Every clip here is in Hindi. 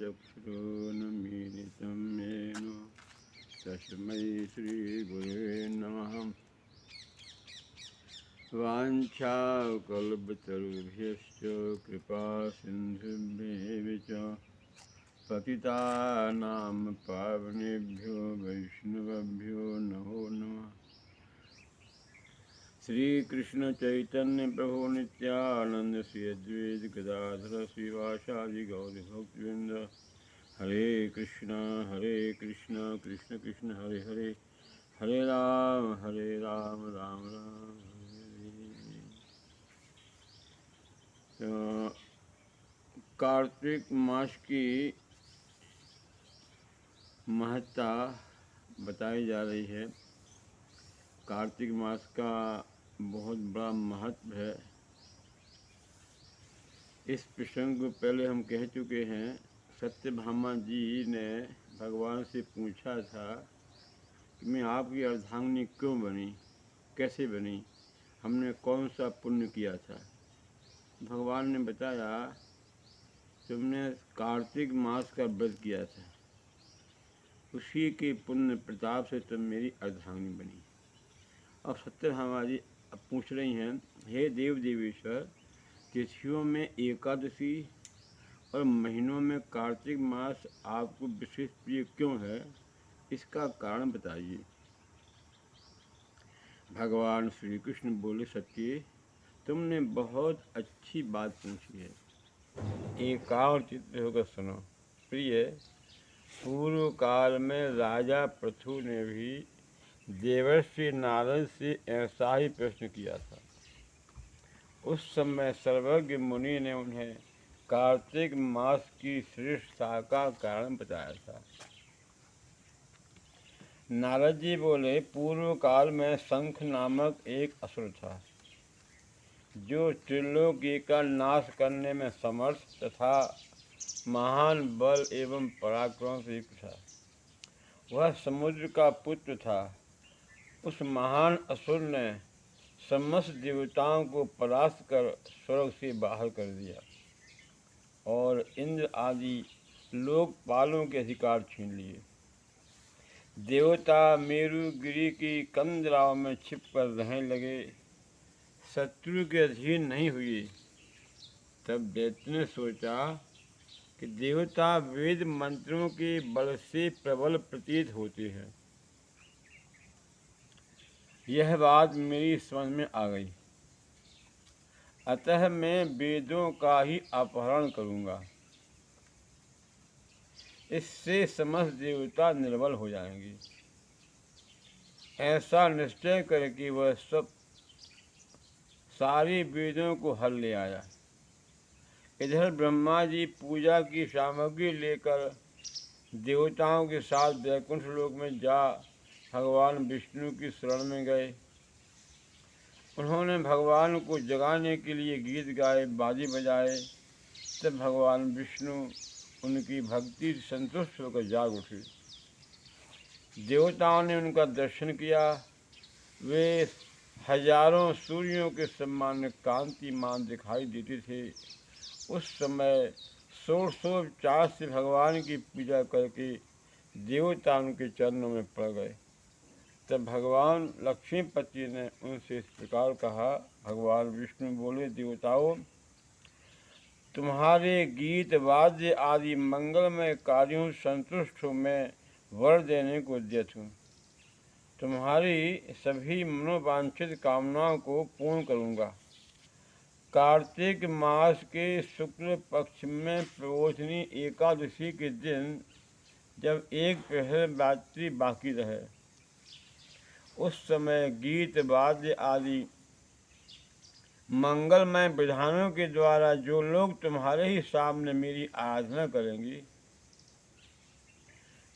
चक्षुरुन्मीलितं येन तस्मै श्रीगुरुवे नमः। वाञ्छाकल्पतरुभ्यश्च कृपासिन्धुभ्येव च पतितानां पावनेभ्यो वैष्णवेभ्यो नमो नमः। श्री कृष्ण चैतन्य प्रभु नित्यानंद श्री अद्वैत गदाधर श्रीवासादि गौर भक्तवृंद। हरे कृष्ण कृष्ण कृष्ण हरे हरे, हरे राम राम राम हरे हरे। कार्तिक मास की महत्ता बताई जा रही है। कार्तिक मास का बहुत बड़ा महत्व है। इस प्रसंग को पहले हम कह चुके हैं। सत्यभामा जी ने भगवान से पूछा था कि मैं आपकी अर्धांगिनी क्यों बनी, कैसे बनी, हमने कौन सा पुण्य किया था। भगवान ने बताया तुमने कार्तिक मास का व्रत किया था, उसी के पुण्य प्रताप से तुम मेरी अर्धांगिनी बनी। अब सत्यभामा जी अब पूछ रही हैं, हे देव देवेश्वर, तिथियों में एकादशी और महीनों में कार्तिक मास आपको विशेष प्रिय क्यों है, इसका कारण बताइए। भगवान श्री कृष्ण बोले, सत्य तुमने बहुत अच्छी बात पूछी है। एकाग्र चित्त होकर सुनो। प्रिय, पूर्व काल में राजा पृथु ने भी देवर्षि नारद से ऐसा ही प्रश्न किया था। उस समय सर्वज्ञ मुनि ने उन्हें कार्तिक मास की श्रेष्ठता का कारण बताया था। नारद जी बोले, पूर्व काल में शंख नामक एक असुर था, जो त्रिलोकी का नाश करने में समर्थ तथा महान बल एवं पराक्रम से युक्त था। वह समुद्र का पुत्र था। उस महान असुर ने समस्त देवताओं को परास्त कर स्वर्ग से बाहर कर दिया और इंद्र आदि लोकपालों के अधिकार छीन लिए। देवता मेरुगिरी की कंदराओं में छिपकर रहने लगे, शत्रु के अधीन नहीं हुए। तब दैत्य ने सोचा कि देवता वेद मंत्रों के बल से प्रबल प्रतीत होते हैं। यह बात मेरी समझ में आ गई, अतः मैं वेदों का ही अपहरण करूंगा। इससे समस्त देवता निर्बल हो जाएंगे। ऐसा निश्चय करके वह सब सारी वेदों को हल ले आया। इधर ब्रह्मा जी पूजा की सामग्री लेकर देवताओं के साथ वैकुंठ लोक में जा भगवान विष्णु की शरण में गए। उन्होंने भगवान को जगाने के लिए गीत गाए, बाजे बजाए। तब भगवान विष्णु उनकी भक्ति से संतुष्ट होकर जाग उठे। देवताओं ने उनका दर्शन किया। वे हजारों सूर्यों के समान कांतिमान दिखाई देते थे। उस समय षोडशोपचार से भगवान की पूजा करके देवता उनके चरणों में पड़ गए। तब भगवान लक्ष्मीपति ने उनसे इस प्रकार कहा। भगवान विष्णु बोले, देवताओं, तुम्हारे गीत वाद्य आदि मंगलमय कार्यों से संतुष्ट हो मैं वर देने को उद्यत हूँ। तुम्हारी सभी मनोवांछित कामनाओं को पूर्ण करूँगा। कार्तिक मास के शुक्ल पक्ष में प्रबोधिनी एकादशी के दिन जब एक प्रहर रात्रि बाकी रहे, उस समय गीत वाद्य आदि मंगलमय विधानों के द्वारा जो लोग तुम्हारे ही सामने मेरी आराधना करेंगे,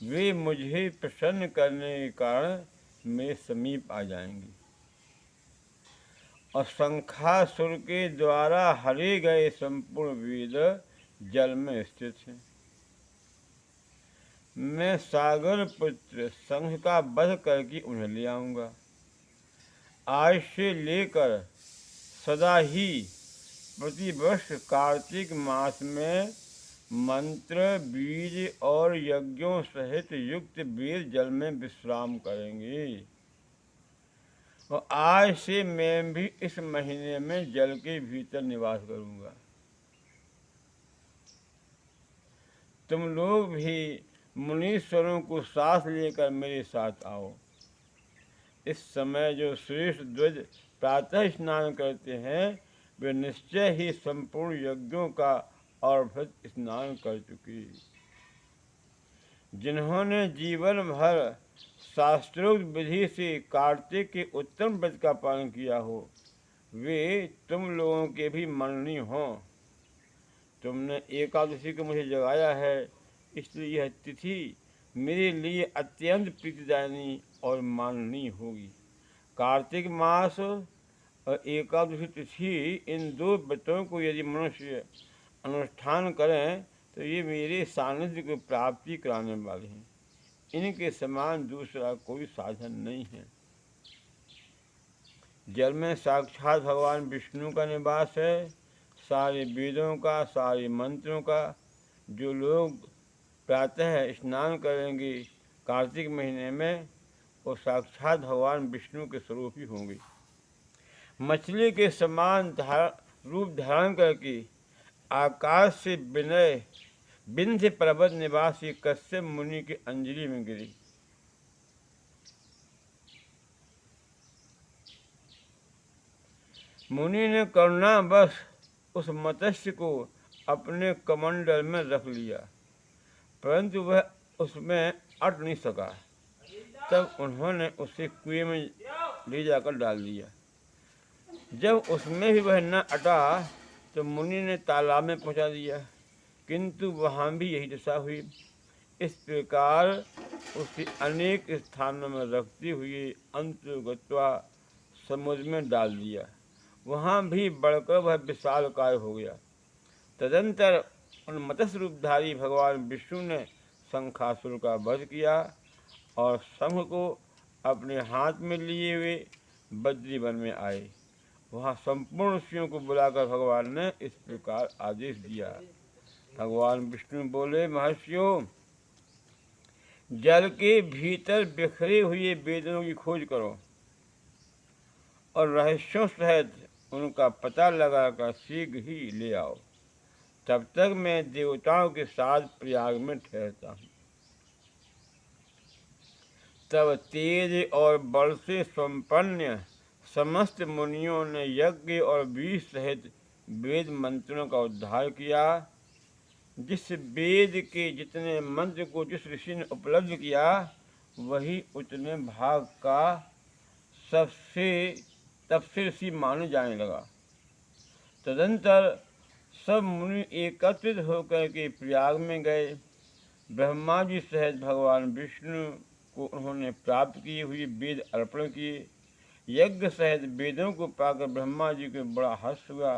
वे मुझे प्रसन्न करने के कारण मेरे समीप आ जाएंगे। और शंखासुर के द्वारा हरे गए संपूर्ण वेद जल में स्थित हैं। मैं सागर पुत्र शंख का वध करके उन्हें ले आऊंगा। आज से लेकर सदा ही प्रतिवर्ष कार्तिक मास में मंत्र, बीज और यज्ञों सहित युक्त वेद जल में विश्राम करेंगे। और आज से मैं भी इस महीने में जल के भीतर निवास करूंगा। तुम लोग भी मुनीश्वरों को साथ लेकर मेरे साथ आओ। इस समय जो श्रेष्ठ ध्वज प्रातः स्नान करते हैं वे निश्चय ही संपूर्ण यज्ञों का अर्भक स्नान कर चुके। जिन्होंने जीवन भर शास्त्रोक्त विधि से कार्तिक के उत्तम व्रत का पालन किया हो वे तुम लोगों के भी मननी हों। तुमने एकादशी को मुझे जगाया है, इसलिए यह तिथि मेरे लिए अत्यंत प्रीतिदायनी और माननीय होगी। कार्तिक मास और एकादशी तिथि इन दो व्रतों को यदि मनुष्य अनुष्ठान करें तो ये मेरे सानिध्य को प्राप्ति कराने वाले हैं। इनके समान दूसरा कोई साधन नहीं है। जल में साक्षात भगवान विष्णु का निवास है। सारे वेदों का, सारे मंत्रों का जो लोग प्रातः स्नान करेंगे कार्तिक महीने में वो साक्षात भगवान विष्णु के स्वरूप ही होंगे। मछली के समान रूप धारण करके आकाश से विंध्य पर्वत निवासी कश्यप मुनि की अंजलि में गिरी। मुनि ने करुणावश उस मत्स्य को अपने कमंडल में रख लिया, परंतु वह उसमें अट नहीं सका। तब उन्होंने उसे कुएं में ले जाकर डाल दिया। जब उसमें भी वह न अटा तो मुनि ने तालाब में पहुंचा दिया, किंतु वहाँ भी यही दशा हुई। इस प्रकार उसे अनेक स्थानों में रखते हुए अंतर्गत्वा समुद्र में डाल दिया। वहाँ भी बढ़कर वह विशालकाय हो गया। तदंतर उन मत्स्य रूपधारी भगवान विष्णु ने शंखासुर का वध किया और शंख को अपने हाथ में लिए हुए बद्रीवन में आए। वहाँ संपूर्ण ऋषियों को बुलाकर भगवान ने इस प्रकार आदेश दिया। भगवान विष्णु बोले, महर्षियों, जल के भीतर बिखरे हुए वेदों की खोज करो और रहस्यों सहित उनका पता लगाकर शीघ्र ही ले आओ। तब तक मैं देवताओं के साथ प्रयाग में ठहरता हूँ। तब तेज और बल से संपन्न समस्त मुनियों ने यज्ञ और बीज सहित वेद मंत्रों का उद्धार किया। जिस वेद के जितने मंत्र को जिस ऋषि ने उपलब्ध किया वही उतने भाग का सबसे ऋषि माने जाने लगा। तदंतर सब मुनि एकत्रित होकर के प्रयाग में गए। ब्रह्मा जी सहित भगवान विष्णु को उन्होंने प्राप्त किए हुए वेद अर्पण किए। यज्ञ सहित वेदों को पाकर ब्रह्मा जी को बड़ा हर्ष हुआ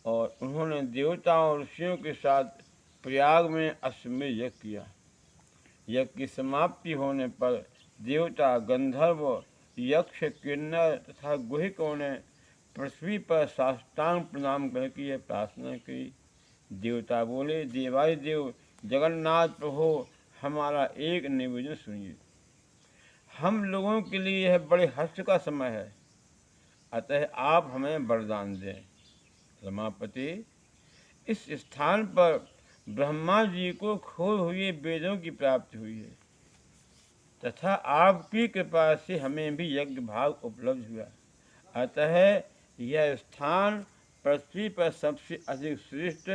और उन्होंने देवताओं और ऋषियों के साथ प्रयाग में अश्वमेध यज्ञ किया। यज्ञ की समाप्ति होने पर देवता, गंधर्व, यक्ष, किन्नर तथा गुहिकों ने पृथ्वी पर साष्टांग प्रणाम करके यह प्रार्थना की। देवता बोले, देवादिदेव जगन्नाथ प्रभु, हमारा एक निवेदन सुनिए। हम लोगों के लिए यह बड़े हर्ष का समय है, अतः आप हमें वरदान दें। रमापति, इस स्थान पर ब्रह्मा जी को खोए हुए वेदों की प्राप्ति हुई है तथा आपकी कृपा से हमें भी यज्ञ भाग उपलब्ध हुआ, अतः यह स्थान पृथ्वी पर सबसे अधिक श्रेष्ठ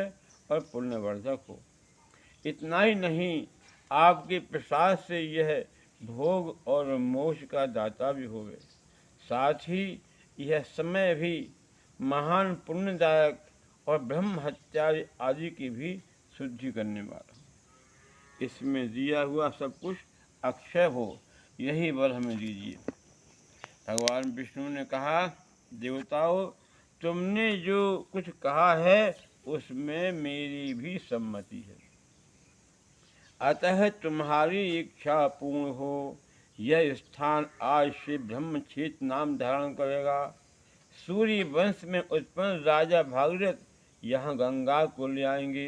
और पुण्यवर्धक हो। इतना ही नहीं, आपके प्रसाद से यह भोग और मोक्ष का दाता भी होवे। साथ ही यह समय भी महान पुण्यदायक और ब्रह्म हत्यारे आदि की भी शुद्धि करने वाला। इसमें दिया हुआ सब कुछ अक्षय हो, यही वर हमें दीजिए। भगवान विष्णु ने कहा, देवताओं, तुमने जो कुछ कहा है उसमें मेरी भी सम्मति है, अतः तुम्हारी इच्छा पूर्ण हो। यह स्थान आज से ब्रह्मक्षेत्र नाम धारण करेगा। सूर्य वंश में उत्पन्न राजा भागीरथ यहाँ गंगा को ले आएंगे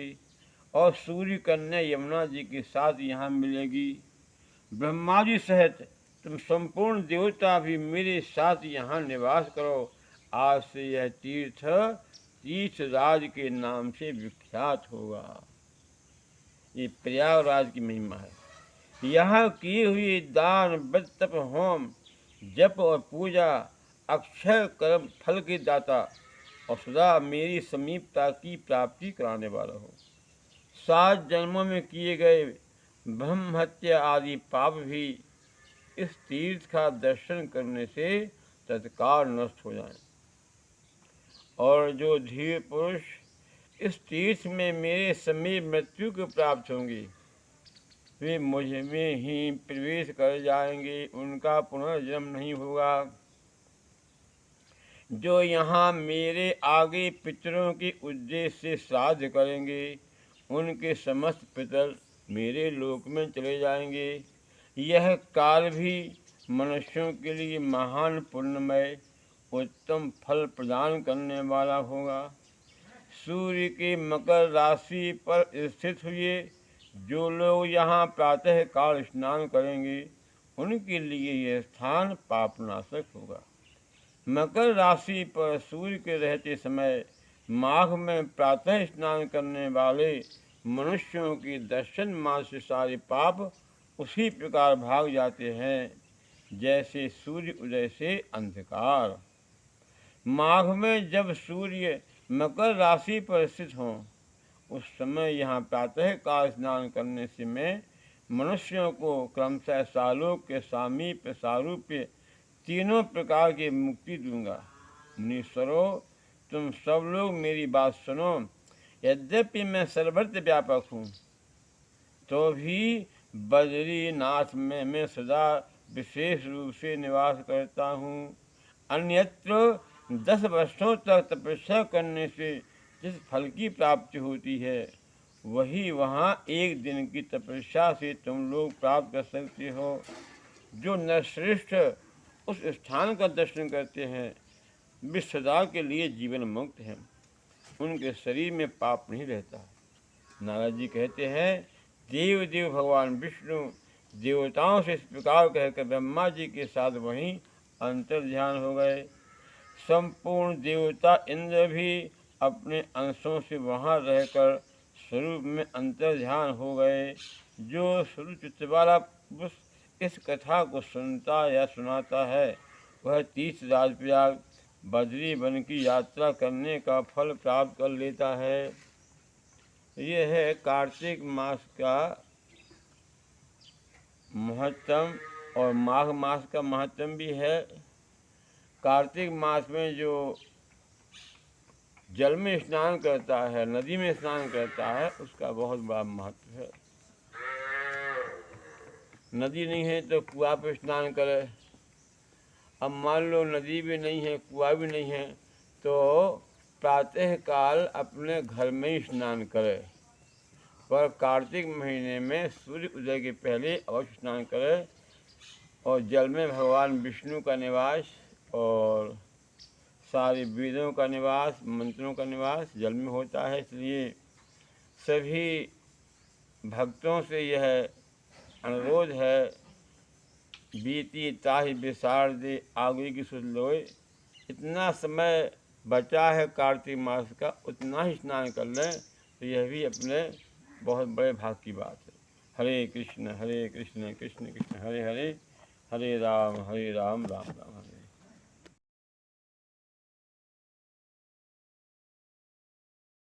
और सूर्य कन्या यमुना जी के साथ यहाँ मिलेगी। ब्रह्मा जी सहित तुम संपूर्ण देवता भी मेरे साथ यहाँ निवास करो। आज से यह तीर्थराज के नाम से विख्यात होगा। ये प्रयागराज की महिमा है। यहाँ किए हुए दान, व्रत, तप, होम, जप और पूजा अक्षय कर्म फल के दाता और सदा मेरी समीपता की प्राप्ति कराने वाला हो। 7 जन्मों में किए गए ब्रह्म हत्या आदि पाप भी इस तीर्थ का दर्शन करने से तत्काल नष्ट हो जाएं। और जो धीर पुरुष इस तीर्थ में मेरे समीप मृत्यु को प्राप्त होंगे, वे मुझ में ही प्रवेश कर जाएंगे, उनका पुनर्जन्म नहीं होगा। जो यहाँ मेरे आगे पितरों के उद्देश्य से श्राद्ध करेंगे, उनके समस्त पितर मेरे लोक में चले जाएंगे। यह काल भी मनुष्यों के लिए महान पुण्यमय उत्तम फल प्रदान करने वाला होगा। सूर्य के मकर राशि पर स्थित हुए जो लोग यहाँ प्रातः काल स्नान करेंगे, उनके लिए यह स्थान पापनाशक होगा। मकर राशि पर सूर्य के रहते समय माघ में प्रातः स्नान करने वाले मनुष्यों के दर्शन मात्र से सारे पाप उसी प्रकार भाग जाते हैं जैसे सूर्य उदय से अंधकार। माघ में जब सूर्य मकर राशि पर स्थित हों, उस समय यहाँ प्रातः काल स्नान करने से मैं मनुष्यों को क्रमशः सालों के सामीप्य सारूप्य तीनों प्रकार की मुक्ति दूंगा। मुनीश्वरों, तुम सब लोग मेरी बात सुनो। यद्यपि मैं सर्वत्र व्यापक हूँ, तो भी बद्रीनाथ में मैं सदा विशेष रूप से निवास करता हूँ। अन्यत्र 10 वर्षों तक तपस्या करने से जिस फल की प्राप्ति होती है, वही वहाँ एक दिन की तपस्या से तुम लोग प्राप्त कर सकते हो। जो नरश्रेष्ठ उस स्थान का दर्शन करते हैं, वे सदा के लिए जीवन मुक्त हैं, उनके शरीर में पाप नहीं रहता। नारद जी कहते हैं, देव भगवान विष्णु देवताओं से इस प्रकार कहकर ब्रह्मा जी के साथ वहीं अंतर ध्यान हो गए। संपूर्ण देवता इंद्र भी अपने अंशों से वहाँ रहकर स्वरूप में अंतर ध्यान हो गए। जो सुरुचित वाला पुरुष इस कथा को सुनता या सुनाता है, वह तीर्थराज प्रयाग बद्री वन की यात्रा करने का फल प्राप्त कर लेता है। यह है कार्तिक मास का महत्व और माघ मास का महत्व भी है। कार्तिक मास में जो जल में स्नान करता है, नदी में स्नान करता है, उसका बहुत बड़ा महत्व है। नदी नहीं है तो कुआं पर स्नान करे। अब मान लो नदी भी नहीं है, कुआं भी नहीं है, तो प्रातः काल अपने घर में ही स्नान करे। पर कार्तिक महीने में सूर्य उदय के पहले अवश्य स्नान करे। और जल में भगवान विष्णु का निवास और सारे वेदों का निवास, मंत्रों का निवास जल में होता है। इसलिए सभी भक्तों से यह अनुरोध है, बीती ताहि बिसार दे आगे की सुध लोए। इतना समय बचा है कार्तिक मास का, उतना ही स्नान कर लें, तो यह भी अपने बहुत बड़े भाग की बात है। हरे कृष्ण कृष्ण कृष्ण हरे हरे, हरे राम राम राम।